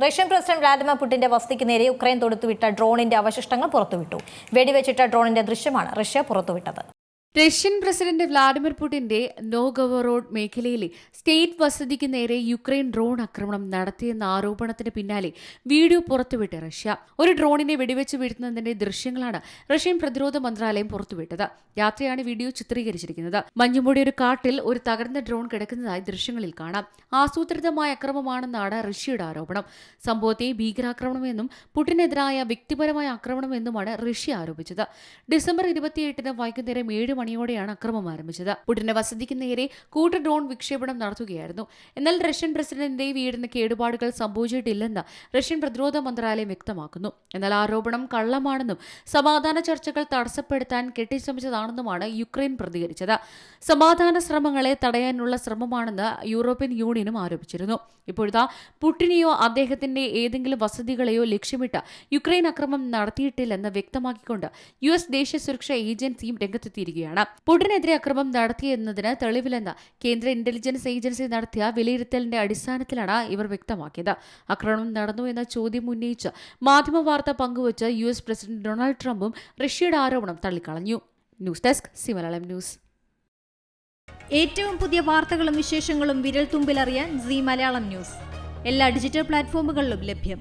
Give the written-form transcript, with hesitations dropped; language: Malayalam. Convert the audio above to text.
റഷ്യൻ പ്രസിഡന്റ് വ്ളാഡിമിർ പുടിന്റെ വസതിക്ക് നേരെ യുക്രൈൻ തൊടുത്തുവിട്ട ഡ്രോണിന്റെ അവശിഷ്ടങ്ങൾ പുറത്തുവിട്ടു. വെടിവെച്ചിട്ട ഡ്രോണിന്റെ ദൃശ്യമാണ് റഷ്യ പുറത്തുവിട്ടത്. റഷ്യൻ പ്രസിഡന്റ് വ്ളാഡിമിർ പുടിന്റെ നോവഗോറോഡ് മേഖലയിലെ സ്റ്റേറ്റ് വസതിക്ക് നേരെ യുക്രൈൻ ഡ്രോൺ ആക്രമണം നടത്തിയെന്ന ആരോപണത്തിന് പിന്നാലെ വീഡിയോ പുറത്തുവിട്ട റഷ്യ ഒരു ഡ്രോണിനെ വെടിവെച്ച് വീഴ്ത്തുന്നതിന്റെ ദൃശ്യങ്ങളാണ് റഷ്യൻ പ്രതിരോധ മന്ത്രാലയം പുറത്തുവിട്ടത്. രാത്രിയാണ് വീഡിയോ ചിത്രീകരിച്ചിരിക്കുന്നത്. മഞ്ഞുമൂടിയ ഒരു കാട്ടിൽ ഒരു തകർന്ന ഡ്രോൺ കിടക്കുന്നതായി ദൃശ്യങ്ങളിൽ കാണാം. ആസൂത്രിതമായ അക്രമമാണെന്നാണ് റഷ്യയുടെ ആരോപണം. സംഭവത്തെ ഭീകരാക്രമണമെന്നും പുടിനെതിരായ വ്യക്തിപരമായ ആക്രമണമെന്നുമാണ് റഷ്യ ആരോപിച്ചത്. ഡിസംബർ 28 വൈകുന്നേരം 7 മണിയോടെയാണ് അക്രമം ആരംഭിച്ചത്. പുടിന്റെ വസതിക്ക് നേരെ കൂട്ട ഡ്രോൺ വിക്ഷേപണം നടത്തുകയായിരുന്നു. എന്നാൽ റഷ്യൻ പ്രസിഡന്റിന്റെ വീടിന് കേടുപാടുകൾ സംഭവിച്ചിട്ടില്ലെന്ന് റഷ്യൻ പ്രതിരോധ മന്ത്രാലയം വ്യക്തമാക്കുന്നു. എന്നാൽ ആരോപണം കള്ളമാണെന്നും സമാധാന ചർച്ചകൾ തടസ്സപ്പെടുത്താൻ കെട്ടിച്ചമച്ചതാണെന്നുമാണ് യുക്രൈൻ പ്രതികരിച്ചത്. സമാധാന ശ്രമങ്ങളെ തടയാനുള്ള ശ്രമമാണെന്ന് യൂറോപ്യൻ യൂണിയനും ആരോപിച്ചിരുന്നു. ഇപ്പോഴത്തെ പുടിനെയോ അദ്ദേഹത്തിന്റെ ഏതെങ്കിലും വസതികളെയോ ലക്ഷ്യമിട്ട് യുക്രൈൻ അക്രമം നടത്തിയിട്ടില്ലെന്ന് വ്യക്തമാക്കിക്കൊണ്ട് US ദേശീയ സുരക്ഷാ ഏജൻസിയും രംഗത്തെത്തിയിരിക്കുകയാണ്. പുടിനെതിരെ അക്രമം നടത്തിയെന്നതിന് തെളിവില്ലെന്ന് കേന്ദ്ര ഇന്റലിജൻസ് ഏജൻസി നടത്തിയ വിലയിരുത്തലിന്റെ അടിസ്ഥാനത്തിലാണ് ഇവർ വ്യക്തമാക്കിയത്. ആക്രമണം നടന്നു എന്ന ചോദ്യം ഉന്നയിച്ച് മാധ്യമവാർത്ത പങ്കുവച്ച് US പ്രസിഡന്റ് ഡൊണാൾഡ് ട്രംപും റഷ്യയുടെ ആരോപണം തള്ളിക്കളഞ്ഞു. News desk Malayalam news. ഏറ്റവും പുതിയ വാർത്തകളും വിശേഷങ്ങളും വിരൽ തുമ്പിലറിയാൻ മലയാളം ന്യൂസ് എല്ലാ ഡിജിറ്റൽ പ്ലാറ്റ്ഫോമുകളിലും ലഭ്യം.